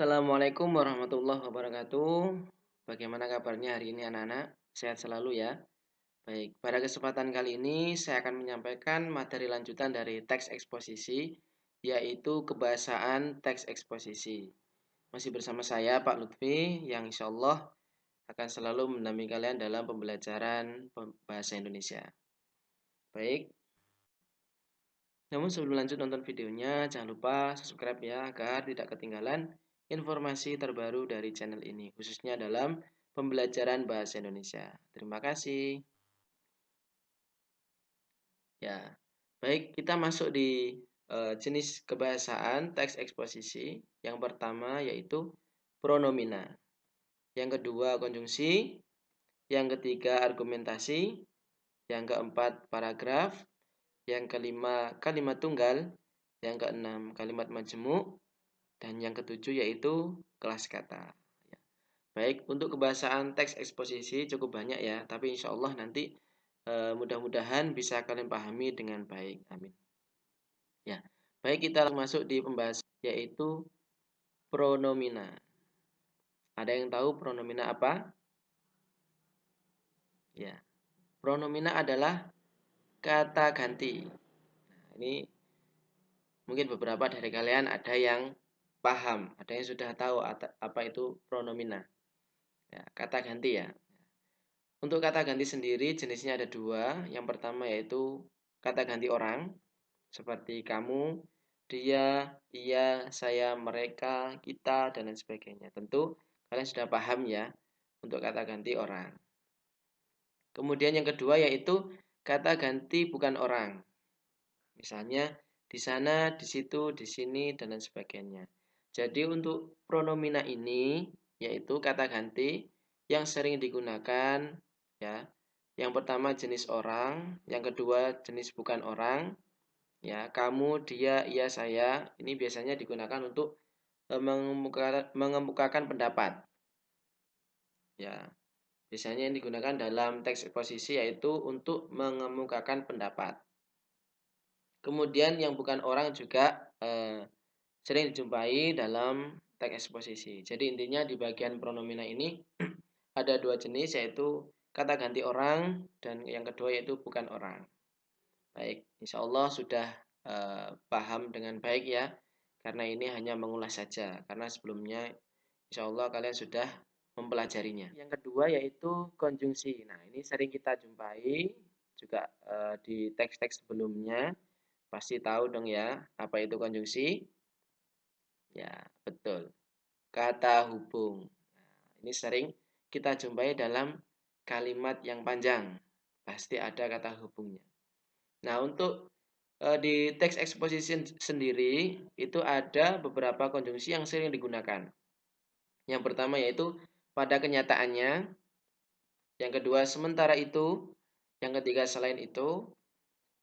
Assalamualaikum warahmatullahi wabarakatuh. Bagaimana kabarnya hari ini anak-anak? Sehat selalu ya. Baik, pada kesempatan kali ini saya akan menyampaikan materi lanjutan dari teks eksposisi, yaitu kebahasaan teks eksposisi. Masih bersama saya Pak Lutfi yang insya Allah akan selalu mendampingi kalian dalam pembelajaran bahasa Indonesia. Baik, namun sebelum lanjut nonton videonya, jangan lupa subscribe ya agar tidak ketinggalan informasi terbaru dari channel ini, khususnya dalam pembelajaran bahasa Indonesia. Terima kasih. Ya, baik kita masuk di jenis kebahasaan teks eksposisi. Yang pertama yaitu pronomina. Yang kedua konjungsi. Yang ketiga argumentasi. Yang keempat paragraf. Yang kelima kalimat tunggal. Yang keenam kalimat majemuk. Dan yang ketujuh yaitu kelas kata. Ya. Baik, untuk kebahasaan teks eksposisi cukup banyak ya, tapi insya Allah nanti mudah-mudahan bisa kalian pahami dengan baik. Amin. Ya, baik kita langsung masuk di pembahasan yaitu pronomina. Ada yang tahu pronomina apa? Ya, pronomina adalah kata ganti. Nah, ini mungkin beberapa dari kalian ada yang paham, ada yang sudah tahu apa itu pronomina. Ya, kata ganti ya. Untuk kata ganti sendiri jenisnya ada dua. Yang pertama yaitu kata ganti orang, seperti kamu, dia, ia, saya, mereka, kita, dan lain sebagainya. Tentu kalian sudah paham ya untuk kata ganti orang. Kemudian yang kedua yaitu kata ganti bukan orang. Misalnya di sana, di situ, di sini, dan lain sebagainya. Jadi untuk pronomina ini yaitu kata ganti yang sering digunakan ya. Yang pertama jenis orang, yang kedua jenis bukan orang, ya, kamu, dia, ia, saya. Ini biasanya digunakan untuk mengemukakan pendapat. Ya, biasanya yang digunakan dalam teks eksposisi yaitu untuk mengemukakan pendapat. Kemudian yang bukan orang juga sering dijumpai dalam teks eksposisi. Jadi intinya di bagian pronomina ini ada dua jenis yaitu kata ganti orang dan yang kedua yaitu bukan orang. Baik, insya Allah sudah paham dengan baik ya. Karena ini hanya mengulas saja. Karena sebelumnya insya Allah kalian sudah mempelajarinya. Yang kedua yaitu konjungsi. Nah ini sering kita jumpai juga di teks-teks sebelumnya. Pasti tahu dong ya apa itu konjungsi. Ya betul. Kata hubung. Nah, ini sering kita jumpai dalam kalimat yang panjang. Pasti ada kata hubungnya. Nah, untuk di teks exposition sendiri itu ada beberapa konjungsi yang sering digunakan. Yang pertama yaitu pada kenyataannya, yang kedua sementara itu, yang ketiga selain itu,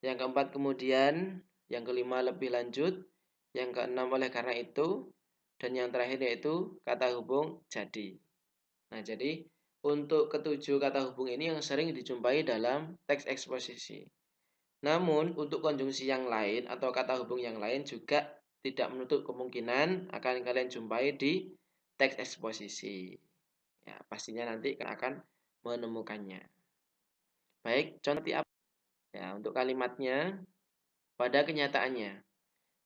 yang keempat kemudian, yang kelima lebih lanjut, yang keenam oleh karena itu, dan yang terakhir yaitu kata hubung jadi. Nah, jadi untuk ketujuh kata hubung ini yang sering dijumpai dalam teks eksposisi. Namun, untuk konjungsi yang lain atau kata hubung yang lain juga tidak menutup kemungkinan akan kalian jumpai di teks eksposisi. Ya, pastinya nanti akan menemukannya. Baik, contoh apa? Ya, untuk kalimatnya pada kenyataannya.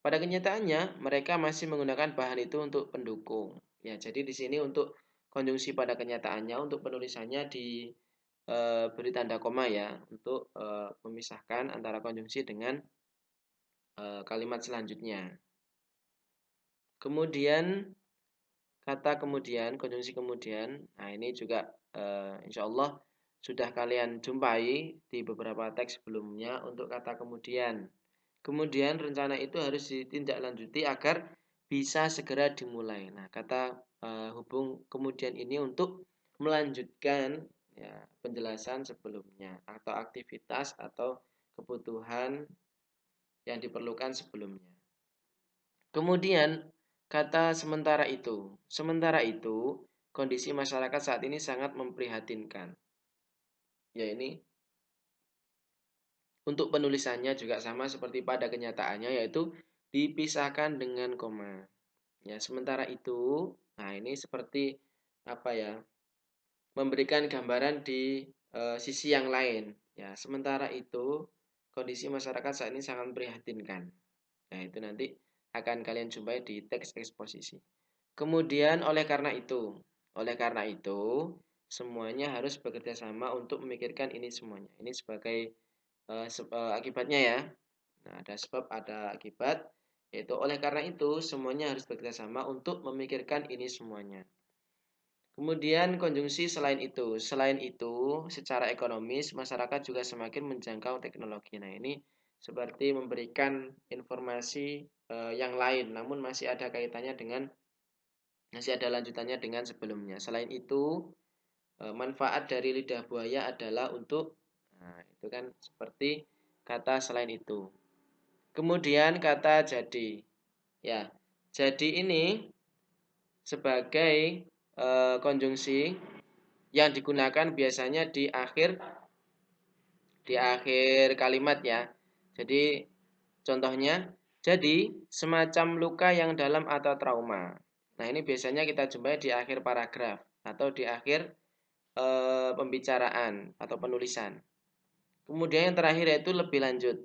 Pada kenyataannya, mereka masih menggunakan bahan itu untuk pendukung. Ya, jadi di sini untuk konjungsi pada kenyataannya, untuk penulisannya beri tanda koma ya, untuk memisahkan antara konjungsi dengan kalimat selanjutnya. Kemudian kata kemudian, konjungsi kemudian. Nah, ini juga insya Allah sudah kalian jumpai di beberapa teks sebelumnya untuk kata kemudian. Kemudian rencana itu harus ditindaklanjuti agar bisa segera dimulai. Nah, kata hubung kemudian ini untuk melanjutkan ya, penjelasan sebelumnya atau aktivitas atau kebutuhan yang diperlukan sebelumnya. Kemudian kata sementara itu. Sementara itu, kondisi masyarakat saat ini sangat memprihatinkan. Ya ini untuk penulisannya juga sama seperti pada kenyataannya yaitu dipisahkan dengan koma. Ya, sementara itu Nah, ini seperti apa ya? Memberikan gambaran di sisi yang lain. Ya, sementara itu kondisi masyarakat saat ini sangat memprihatinkan. Nah, itu nanti akan kalian jumpai di teks eksposisi. Kemudian oleh karena itu semuanya harus bekerja sama untuk memikirkan ini semuanya. Ini sebagai akibatnya ya. Nah, ada sebab, ada akibat, yaitu oleh karena itu semuanya harus bekerja sama untuk memikirkan ini semuanya. Kemudian konjungsi selain itu, secara ekonomis masyarakat juga semakin menjangkau teknologi. Nah, ini seperti memberikan informasi yang lain, namun masih ada lanjutannya dengan sebelumnya. Selain itu, manfaat dari lidah buaya adalah untuk, nah, itu kan seperti kata selain itu. Kemudian kata jadi, ya, jadi ini sebagai konjungsi yang digunakan biasanya di akhir kalimat ya. Jadi contohnya, jadi semacam luka yang dalam atau trauma. Nah, ini biasanya kita jumpai di akhir paragraf atau di akhir pembicaraan atau penulisan. Kemudian yang terakhir yaitu lebih lanjut.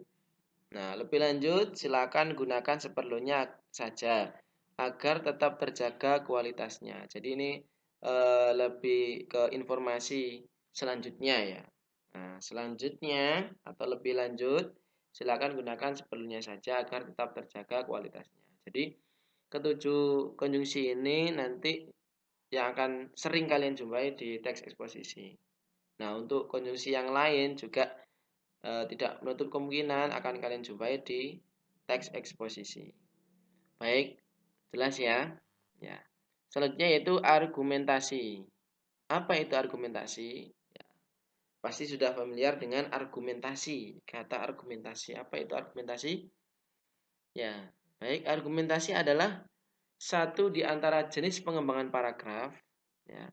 Nah, lebih lanjut silakan gunakan seperlunya saja agar tetap terjaga kualitasnya. Jadi ini lebih ke informasi selanjutnya ya. Nah, selanjutnya atau lebih lanjut silakan gunakan seperlunya saja agar tetap terjaga kualitasnya. Jadi ketujuh konjungsi ini nanti yang akan sering kalian jumpai di teks eksposisi. Nah, untuk konjungsi yang lain juga tidak menutup kemungkinan akan kalian jumpai di teks eksposisi. Baik, jelas ya? Ya. Selanjutnya yaitu argumentasi. Apa itu argumentasi? Ya, pasti sudah familiar dengan argumentasi. Kata argumentasi. Apa itu argumentasi? Ya, baik. Argumentasi adalah satu di antara jenis pengembangan paragraf. Ya,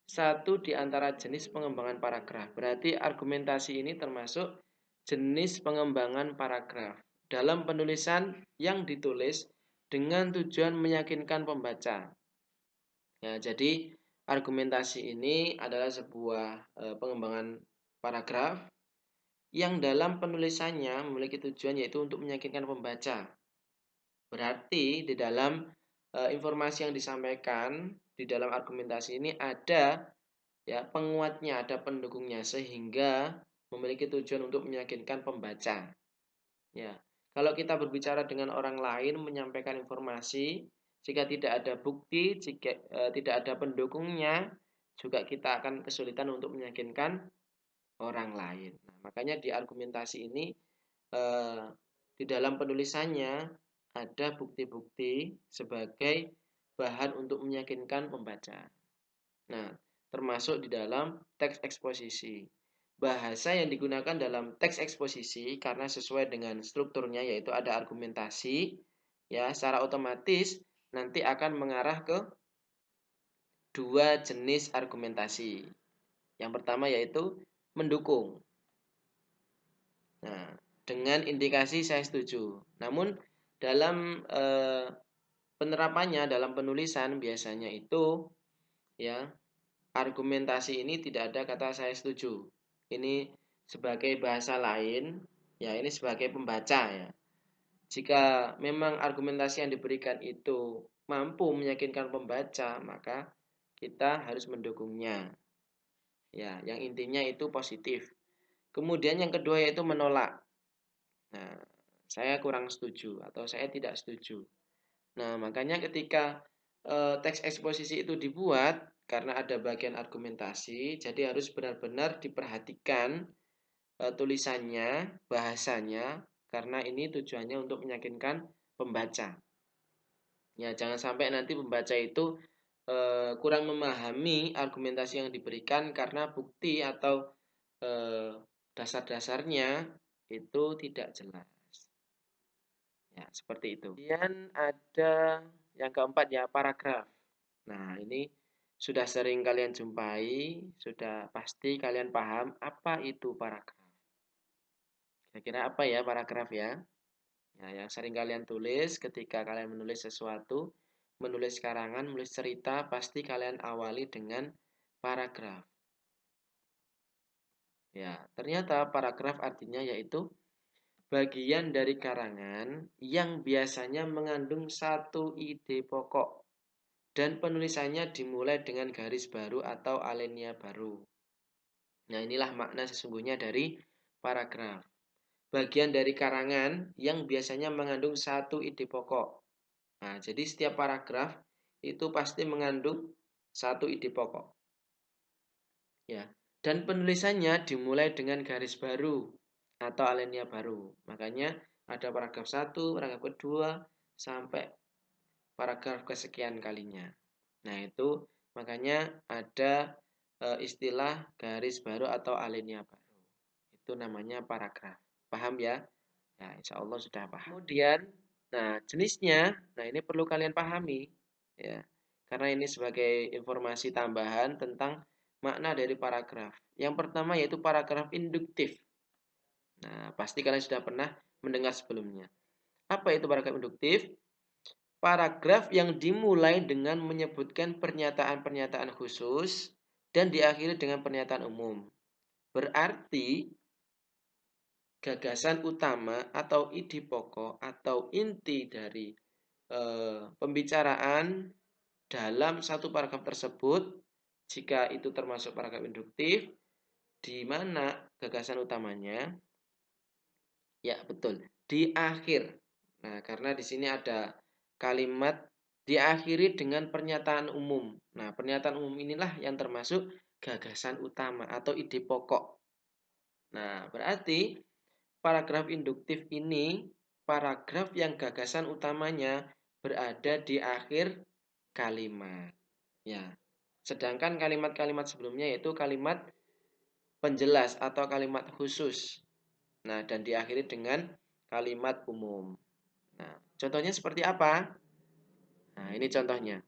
satu di antara jenis pengembangan paragraf. Berarti argumentasi ini termasuk jenis pengembangan paragraf dalam penulisan yang ditulis dengan tujuan meyakinkan pembaca. Ya, jadi argumentasi ini adalah sebuah pengembangan paragraf yang dalam penulisannya memiliki tujuan yaitu untuk meyakinkan pembaca. Berarti di dalam informasi yang disampaikan di dalam argumentasi ini ada ya penguatnya, ada pendukungnya sehingga memiliki tujuan untuk meyakinkan pembaca. Ya. Kalau kita berbicara dengan orang lain menyampaikan informasi, jika tidak ada bukti, jika tidak ada pendukungnya, juga kita akan kesulitan untuk meyakinkan orang lain. Nah, makanya di argumentasi ini eh, di dalam penulisannya ada bukti-bukti sebagai bahan untuk meyakinkan pembaca. Nah, termasuk di dalam teks eksposisi. Bahasa yang digunakan dalam teks eksposisi karena sesuai dengan strukturnya yaitu ada argumentasi, ya, secara otomatis nanti akan mengarah ke dua jenis argumentasi. Yang pertama yaitu mendukung. Nah, dengan indikasi saya setuju. Namun dalam penerapannya dalam penulisan biasanya itu ya argumentasi ini tidak ada kata saya setuju. Ini sebagai bahasa lain, ya ini sebagai pembaca ya. Jika memang argumentasi yang diberikan itu mampu meyakinkan pembaca, maka kita harus mendukungnya. Ya, yang intinya itu positif. Kemudian yang kedua yaitu menolak. Nah, saya kurang setuju atau saya tidak setuju. Nah, makanya ketika teks eksposisi itu dibuat karena ada bagian argumentasi, jadi harus benar-benar diperhatikan tulisannya, bahasanya, karena ini tujuannya untuk meyakinkan pembaca. Ya, jangan sampai nanti pembaca itu kurang memahami argumentasi yang diberikan karena bukti atau dasar-dasarnya itu tidak jelas. Ya, seperti itu. Kemudian ada yang keempat ya, paragraf. Nah, ini sudah sering kalian jumpai, sudah pasti kalian paham apa itu paragraf. Kira-kira apa ya paragraf ya? Nah, yang sering kalian tulis ketika kalian menulis sesuatu, menulis karangan, menulis cerita, pasti kalian awali dengan paragraf. Ya, ternyata paragraf artinya yaitu bagian dari karangan yang biasanya mengandung satu ide pokok dan penulisannya dimulai dengan garis baru atau alinea baru. Nah, inilah makna sesungguhnya dari paragraf. Bagian dari karangan yang biasanya mengandung satu ide pokok. Nah, jadi setiap paragraf itu pasti mengandung satu ide pokok. Ya. Dan penulisannya dimulai dengan garis baru atau alinea baru. Makanya ada paragraf 1, paragraf kedua, sampai paragraf kesekian kalinya. Nah, itu makanya ada istilah garis baru atau alinea baru. Itu namanya paragraf. Paham ya? Nah, insya Allah sudah paham. Kemudian, nah jenisnya, nah ini perlu kalian pahami, ya, karena ini sebagai informasi tambahan tentang makna dari paragraf. Yang pertama yaitu paragraf induktif. Nah, pasti kalian sudah pernah mendengar sebelumnya. Apa itu paragraf induktif? Paragraf yang dimulai dengan menyebutkan pernyataan-pernyataan khusus dan diakhiri dengan pernyataan umum. Berarti gagasan utama atau ide pokok atau inti dari pembicaraan dalam satu paragraf tersebut, jika itu termasuk paragraf induktif, di mana gagasan utamanya, ya betul, di akhir. Nah, karena di sini ada kalimat diakhiri dengan pernyataan umum. Nah, pernyataan umum inilah yang termasuk gagasan utama atau ide pokok. Nah, berarti paragraf induktif ini paragraf yang gagasan utamanya berada di akhir kalimat. Ya. Sedangkan kalimat-kalimat sebelumnya yaitu kalimat penjelas atau kalimat khusus. Nah, dan diakhiri dengan kalimat umum. Nah, contohnya seperti apa? Nah, ini contohnya.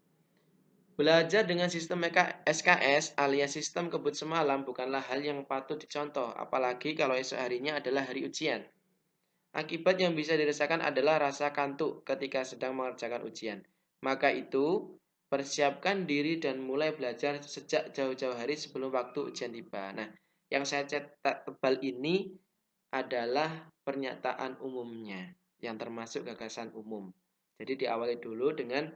Belajar dengan sistem SKS alias sistem kebut semalam bukanlah hal yang patut dicontoh, apalagi kalau esok harinya adalah hari ujian. Akibat yang bisa dirasakan adalah rasa kantuk ketika sedang mengerjakan ujian. Maka itu, persiapkan diri dan mulai belajar sejak jauh-jauh hari sebelum waktu ujian tiba. Nah, yang saya cetak tebal ini adalah pernyataan umumnya, yang termasuk gagasan umum. Jadi diawali dulu dengan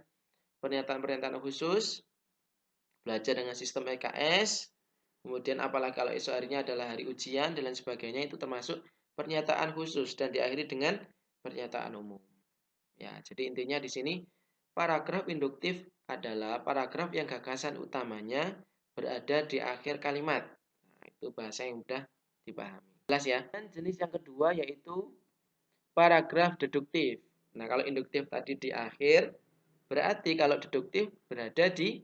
pernyataan-pernyataan khusus, belajar dengan sistem EKS, kemudian apalagi kalau esok harinya adalah hari ujian dan lain sebagainya, itu termasuk pernyataan khusus dan diakhiri dengan pernyataan umum. Ya, jadi intinya di sini paragraf induktif adalah paragraf yang gagasan utamanya berada di akhir kalimat. Nah, itu bahasa yang mudah dipahami. Jelas ya. Dan jenis yang kedua yaitu paragraf deduktif. Nah, kalau induktif tadi di akhir, berarti kalau deduktif berada di,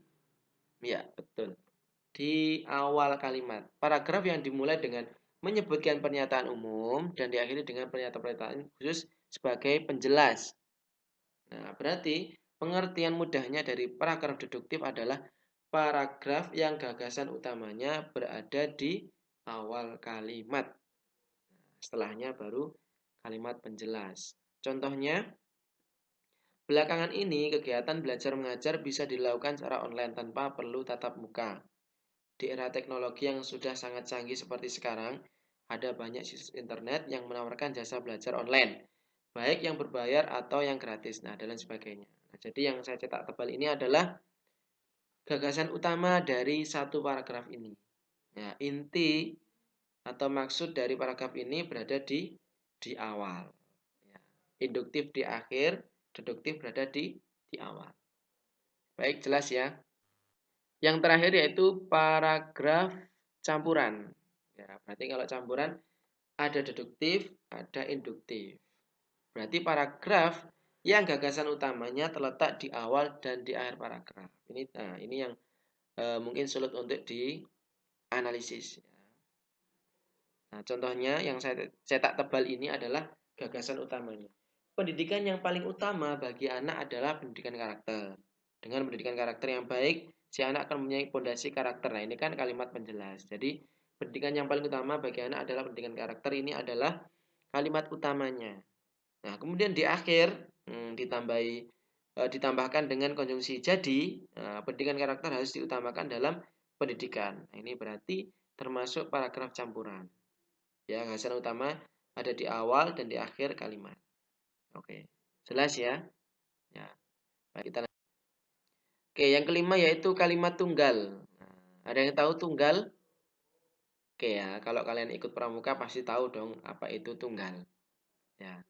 ya betul, di awal kalimat. Paragraf yang dimulai dengan menyebutkan pernyataan umum dan diakhiri dengan pernyataan-pernyataan khusus sebagai penjelas. Nah, berarti pengertian mudahnya dari paragraf deduktif adalah paragraf yang gagasan utamanya berada di awal kalimat. Setelahnya baru kalimat penjelas. Contohnya, belakangan ini kegiatan belajar mengajar bisa dilakukan secara online tanpa perlu tatap muka. Di era teknologi yang sudah sangat canggih seperti sekarang, ada banyak situs internet yang menawarkan jasa belajar online, baik yang berbayar atau yang gratis, nah dan lain sebagainya. Nah, jadi yang saya cetak tebal ini adalah gagasan utama dari satu paragraf ini. Nah, inti atau maksud dari paragraf ini berada di awal. Ya. Induktif di akhir, deduktif berada di awal. Baik, jelas ya. Yang terakhir yaitu paragraf campuran. Ya, berarti kalau campuran ada deduktif, ada induktif. Berarti paragraf yang gagasan utamanya terletak di awal dan di akhir paragraf. Ini yang mungkin sulit untuk dianalisis. Nah, contohnya yang saya cetak tebal ini adalah gagasan utamanya. Pendidikan yang paling utama bagi anak adalah pendidikan karakter. Dengan pendidikan karakter yang baik, si anak akan mempunyai fondasi karakter. Nah, ini kan kalimat penjelas. Jadi, pendidikan yang paling utama bagi anak adalah pendidikan karakter. Ini adalah kalimat utamanya. Nah, kemudian di akhir ditambahi ditambahkan dengan konjungsi. Jadi, pendidikan karakter harus diutamakan dalam pendidikan. Nah, ini berarti termasuk paragraf campuran. Ya, gagasan utama ada di awal dan di akhir kalimat. Oke, jelas ya? Ya, baik, kita. Oke, yang kelima yaitu kalimat tunggal. Nah, ada yang tahu tunggal? Oke ya, kalau kalian ikut pramuka pasti tahu dong apa itu tunggal. Ya.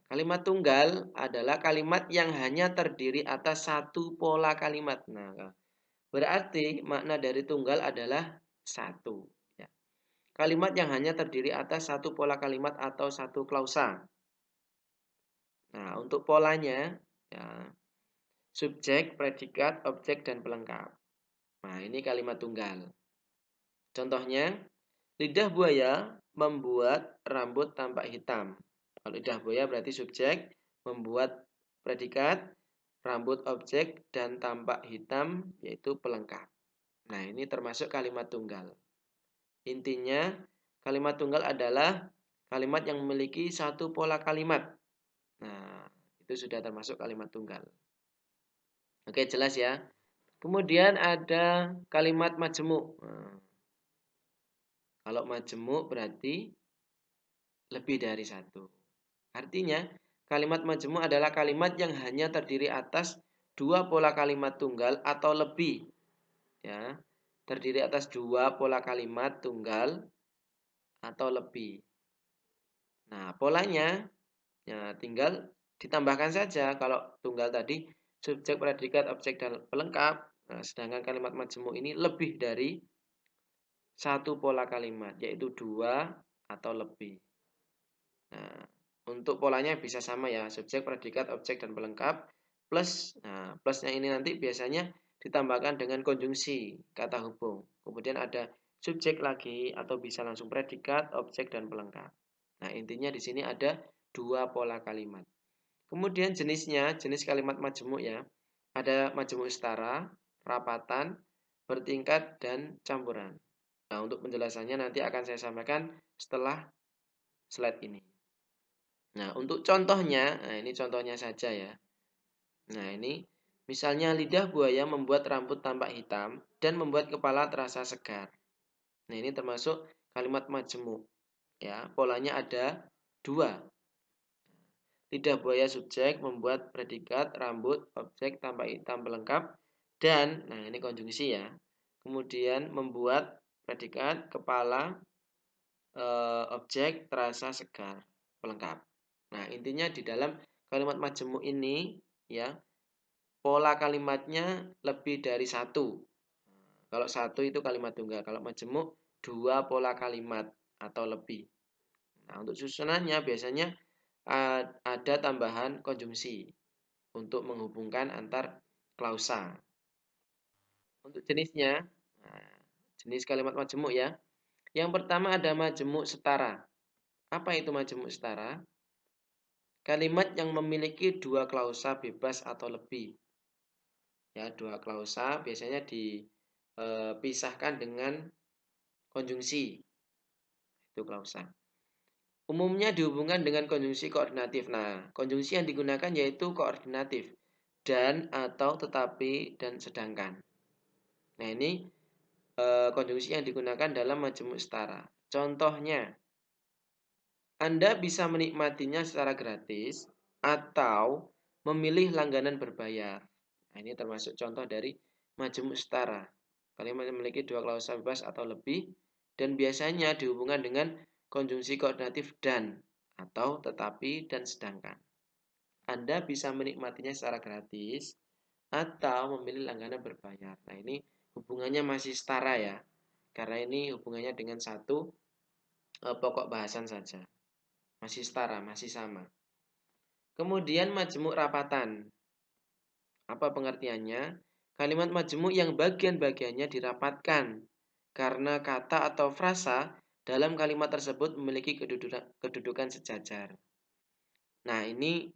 Kalimat tunggal adalah kalimat yang hanya terdiri atas satu pola kalimat. Nah, berarti makna dari tunggal adalah satu. Ya. Kalimat yang hanya terdiri atas satu pola kalimat atau satu klausa. Nah, untuk polanya, ya, subjek, predikat, objek, dan pelengkap. Nah, ini kalimat tunggal. Contohnya, lidah buaya membuat rambut tampak hitam. Kalau lidah buaya berarti subjek, membuat predikat, rambut objek, dan tampak hitam yaitu pelengkap. Nah, ini termasuk kalimat tunggal. Intinya, kalimat tunggal adalah kalimat yang memiliki satu pola kalimat. Nah, itu sudah termasuk kalimat tunggal. Oke, jelas ya. Kemudian ada kalimat majemuk. Nah, kalau majemuk berarti lebih dari satu. Artinya, kalimat majemuk adalah kalimat yang hanya terdiri atas dua pola kalimat tunggal atau lebih. Ya, terdiri atas dua pola kalimat tunggal atau lebih. Nah, polanya ya tinggal ditambahkan saja. Kalau tunggal tadi subjek, predikat, objek, dan pelengkap. Nah, sedangkan kalimat majemuk ini lebih dari satu pola kalimat, yaitu dua atau lebih. Nah, untuk polanya bisa sama ya, subjek, predikat, objek, dan pelengkap plus. Nah, plusnya ini nanti biasanya ditambahkan dengan konjungsi kata hubung. Kemudian ada subjek lagi atau bisa langsung predikat, objek, dan pelengkap. Nah, intinya di sini ada dua pola kalimat. Kemudian jenisnya, jenis kalimat majemuk ya. Ada majemuk setara, rapatan, bertingkat, dan campuran. Nah, untuk penjelasannya nanti akan saya sampaikan setelah slide ini. Nah, untuk contohnya, nah ini contohnya saja ya. Nah, ini misalnya lidah buaya membuat rambut tampak hitam dan membuat kepala terasa segar. Nah, ini termasuk kalimat majemuk. Ya, polanya ada dua. Lidah buaya subjek membuat predikat, rambut, objek, tampak hitam pelengkap, dan, nah ini konjungsi ya. Kemudian membuat predikat, kepala, objek, terasa segar, pelengkap. Nah, intinya di dalam kalimat majemuk ini ya, pola kalimatnya lebih dari satu. Kalau satu itu kalimat tunggal, kalau majemuk dua pola kalimat atau lebih. Nah, untuk susunannya biasanya ada tambahan konjungsi untuk menghubungkan antar klausa. Untuk jenisnya, nah, jenis kalimat majemuk ya. Yang pertama ada majemuk setara. Apa itu majemuk setara? Kalimat yang memiliki dua klausa bebas atau lebih. Ya, dua klausa biasanya dipisahkan dengan konjungsi. Itu klausa. Umumnya dihubungkan dengan konjungsi koordinatif. Nah, konjungsi yang digunakan yaitu koordinatif. Dan atau tetapi dan sedangkan. Nah, ini konjungsi yang digunakan dalam majemuk setara. Contohnya, Anda bisa menikmatinya secara gratis atau memilih langganan berbayar. Nah, ini termasuk contoh dari majemuk setara. Kalimat yang memiliki dua klausa bebas atau lebih dan biasanya dihubungkan dengan konjungsi koordinatif dan atau tetapi dan sedangkan. Anda bisa menikmatinya secara gratis atau memilih langganan berbayar. Nah, ini hubungannya masih setara ya. Karena ini hubungannya dengan satu pokok bahasan saja. Masih setara, masih sama. Kemudian majemuk rapatan. Apa pengertiannya? Kalimat majemuk yang bagian-bagiannya dirapatkan karena kata atau frasa dalam kalimat tersebut memiliki kedudukan sejajar. Nah, ini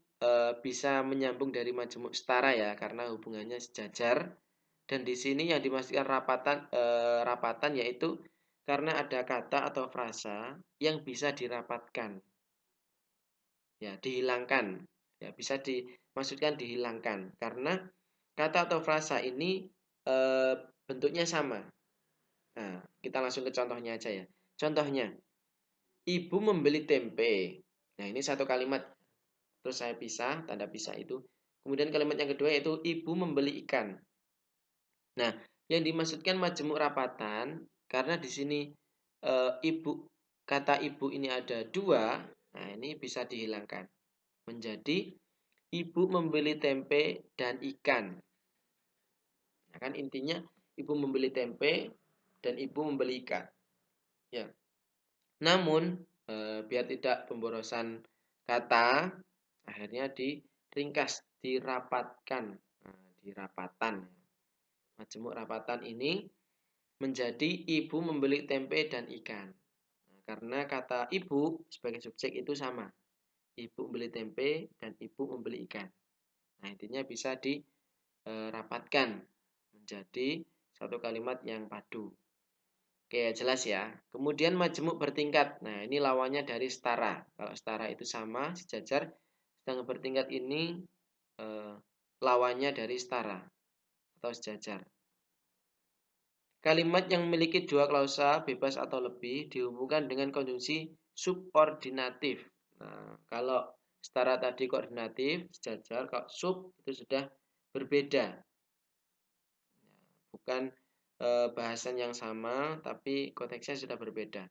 bisa menyambung dari majemuk setara ya karena hubungannya sejajar. Dan di sini yang dimaksudkan rapatan yaitu karena ada kata atau frasa yang bisa dirapatkan. Ya, dihilangkan. Ya, bisa dimaksudkan dihilangkan karena kata atau frasa ini bentuknya sama. Nah, kita langsung ke contohnya aja ya. Contohnya, ibu membeli tempe. Nah, ini satu kalimat. Terus saya pisah, tanda pisah itu. Kemudian kalimat yang kedua yaitu ibu membeli ikan. Nah, yang dimaksudkan majemuk rapatan karena di sini kata ibu ini ada dua. Nah, ini bisa dihilangkan menjadi ibu membeli tempe dan ikan. Nah, kan intinya ibu membeli tempe dan ibu membeli ikan. Ya. Namun biar tidak pemborosan kata, akhirnya diringkas, dirapatkan. Nah, dirapatan. Majemuk rapatan ini menjadi ibu membeli tempe dan ikan. Nah, karena kata ibu sebagai subjek itu sama. Ibu membeli tempe dan ibu membeli ikan. Nah, intinya bisa dirapatkan menjadi satu kalimat yang padu. Oke, jelas ya. Kemudian majemuk bertingkat. Nah, ini lawannya dari setara. Kalau setara itu sama, sejajar. Sedangkan bertingkat ini lawannya dari setara atau sejajar. Kalimat yang memiliki dua klausa bebas atau lebih dihubungkan dengan konjungsi subordinatif. Nah, kalau setara tadi koordinatif, sejajar, kalau sub itu sudah berbeda. Bukan bahasan yang sama, tapi konteksnya sudah berbeda.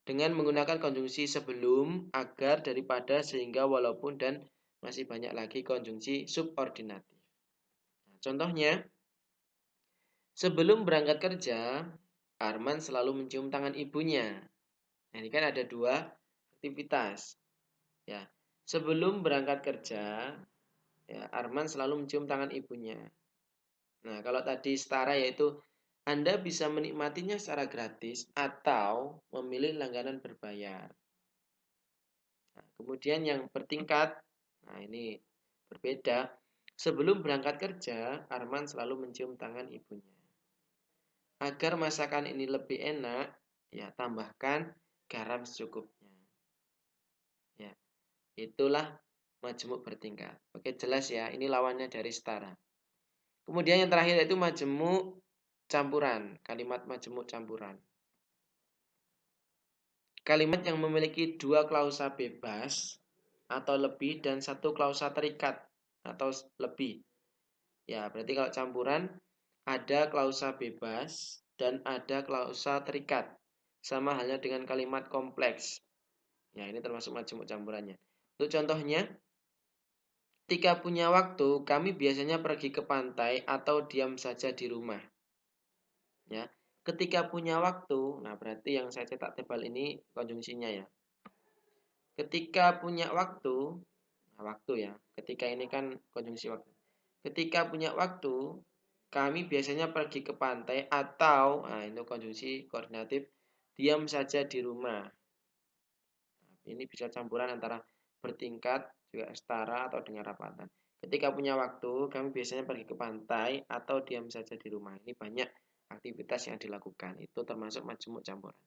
Dengan menggunakan konjungsi sebelum, agar, daripada, sehingga, walaupun, dan masih banyak lagi konjungsi subordinatif. Nah, contohnya, sebelum berangkat kerja, Arman selalu mencium tangan ibunya. Nah, ini kan ada dua aktivitas. Ya, sebelum berangkat kerja, ya, Arman selalu mencium tangan ibunya. Nah, kalau tadi setara yaitu Anda bisa menikmatinya secara gratis atau memilih langganan berbayar. Nah, kemudian yang bertingkat, nah ini berbeda. Sebelum berangkat kerja, Arman selalu mencium tangan ibunya. Agar masakan ini lebih enak, ya tambahkan garam secukupnya. Ya, itulah majemuk bertingkat. Oke, jelas ya, ini lawannya dari setara. Kemudian yang terakhir yaitu majemuk campuran, kalimat majemuk campuran. Kalimat yang memiliki dua klausa bebas atau lebih dan satu klausa terikat atau lebih. Ya, berarti kalau campuran ada klausa bebas dan ada klausa terikat. Sama halnya dengan kalimat kompleks. Ya, ini termasuk majemuk campurannya. Untuk contohnya, ketika punya waktu, kami biasanya pergi ke pantai atau diam saja di rumah. Ya, ketika punya waktu, nah berarti yang saya cetak tebal ini konjungsinya ya. Ketika punya waktu, nah waktu ya. Ketika ini kan konjungsi waktu. Ketika punya waktu, kami biasanya pergi ke pantai atau, nah itu konjungsi koordinatif, diam saja di rumah. Nah, ini bisa campuran antara bertingkat, juga setara atau dengan rapatan. Ketika punya waktu, kami biasanya pergi ke pantai atau diam saja di rumah. Ini banyak aktivitas yang dilakukan. Itu termasuk majemuk campuran.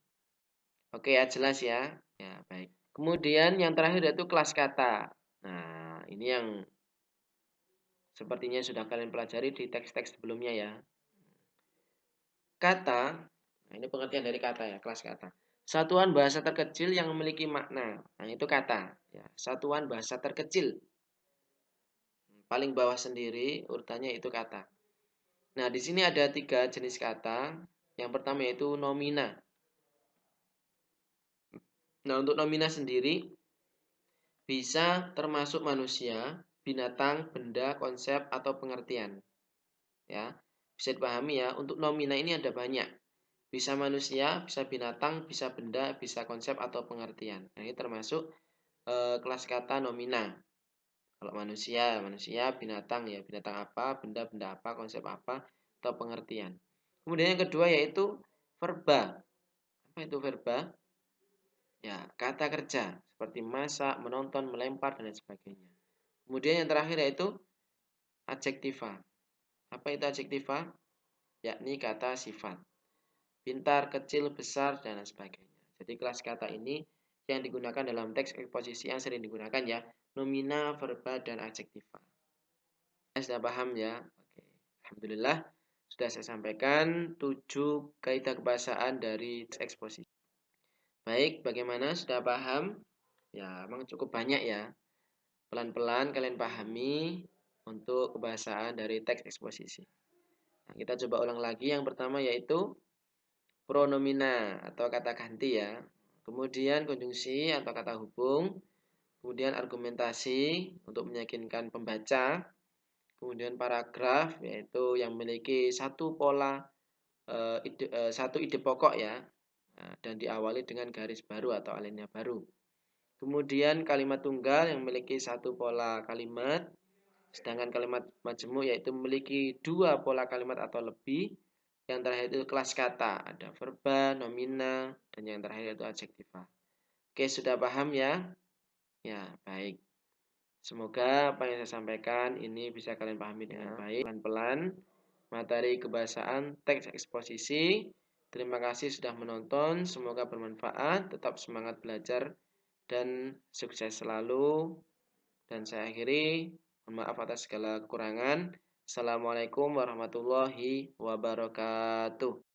Oke ya, jelas ya. Ya, baik. Kemudian yang terakhir yaitu kelas kata. Nah, ini yang sepertinya sudah kalian pelajari di teks-teks sebelumnya ya. Kata, nah ini pengertian dari kata ya, kelas kata. Satuan bahasa terkecil yang memiliki makna. Nah, itu kata. Ya, satuan bahasa terkecil. Paling bawah sendiri urutannya itu kata. Nah, di sini ada 3 jenis kata. Yang pertama yaitu nomina. Nah, untuk nomina sendiri bisa termasuk manusia, binatang, benda, konsep, atau pengertian. Ya, bisa dipahami ya. Untuk nomina ini ada banyak. Bisa manusia, bisa binatang, bisa benda, bisa konsep atau pengertian. Nah, ini termasuk kelas kata nomina. Kalau manusia, manusia, binatang ya, binatang apa, benda, benda apa, konsep apa, atau pengertian. Kemudian yang kedua yaitu verba. Apa itu verba? Ya, kata kerja seperti masak, menonton, melempar dan lain sebagainya. Kemudian yang terakhir yaitu adjektiva. Apa itu adjektiva? Yakni kata sifat. Pintar, kecil, besar, dan lain sebagainya. Jadi kelas kata ini yang digunakan dalam teks eksposisi yang sering digunakan ya. nomina, verba, dan adjektiva. Sudah paham ya? Oke. Alhamdulillah sudah saya sampaikan 7 kaidah kebahasaan dari eksposisi. Baik, bagaimana? Sudah paham? Ya, memang cukup banyak ya. Pelan-pelan kalian pahami untuk kebahasaan dari teks eksposisi. Nah, kita coba ulang lagi. Yang pertama yaitu pronomina atau kata ganti ya. Kemudian konjungsi atau kata hubung. Kemudian argumentasi untuk meyakinkan pembaca. Kemudian paragraf yaitu yang memiliki satu pola satu ide pokok ya. Nah, dan diawali dengan garis baru atau alinea baru. Kemudian kalimat tunggal yang memiliki satu pola kalimat. Sedangkan kalimat majemuk yaitu memiliki dua pola kalimat atau lebih. Yang terakhir itu kelas kata, ada verba, nomina, dan yang terakhir itu adjektiva. Oke, sudah paham ya? Ya, baik. Semoga apa yang saya sampaikan ini bisa kalian pahami dengan baik. Pelan-pelan materi kebahasaan teks eksposisi. Terima kasih sudah menonton. Semoga bermanfaat. Tetap semangat belajar dan sukses selalu. Dan saya akhiri. Mohon maaf atas segala kekurangan. Assalamualaikum warahmatullahi wabarakatuh.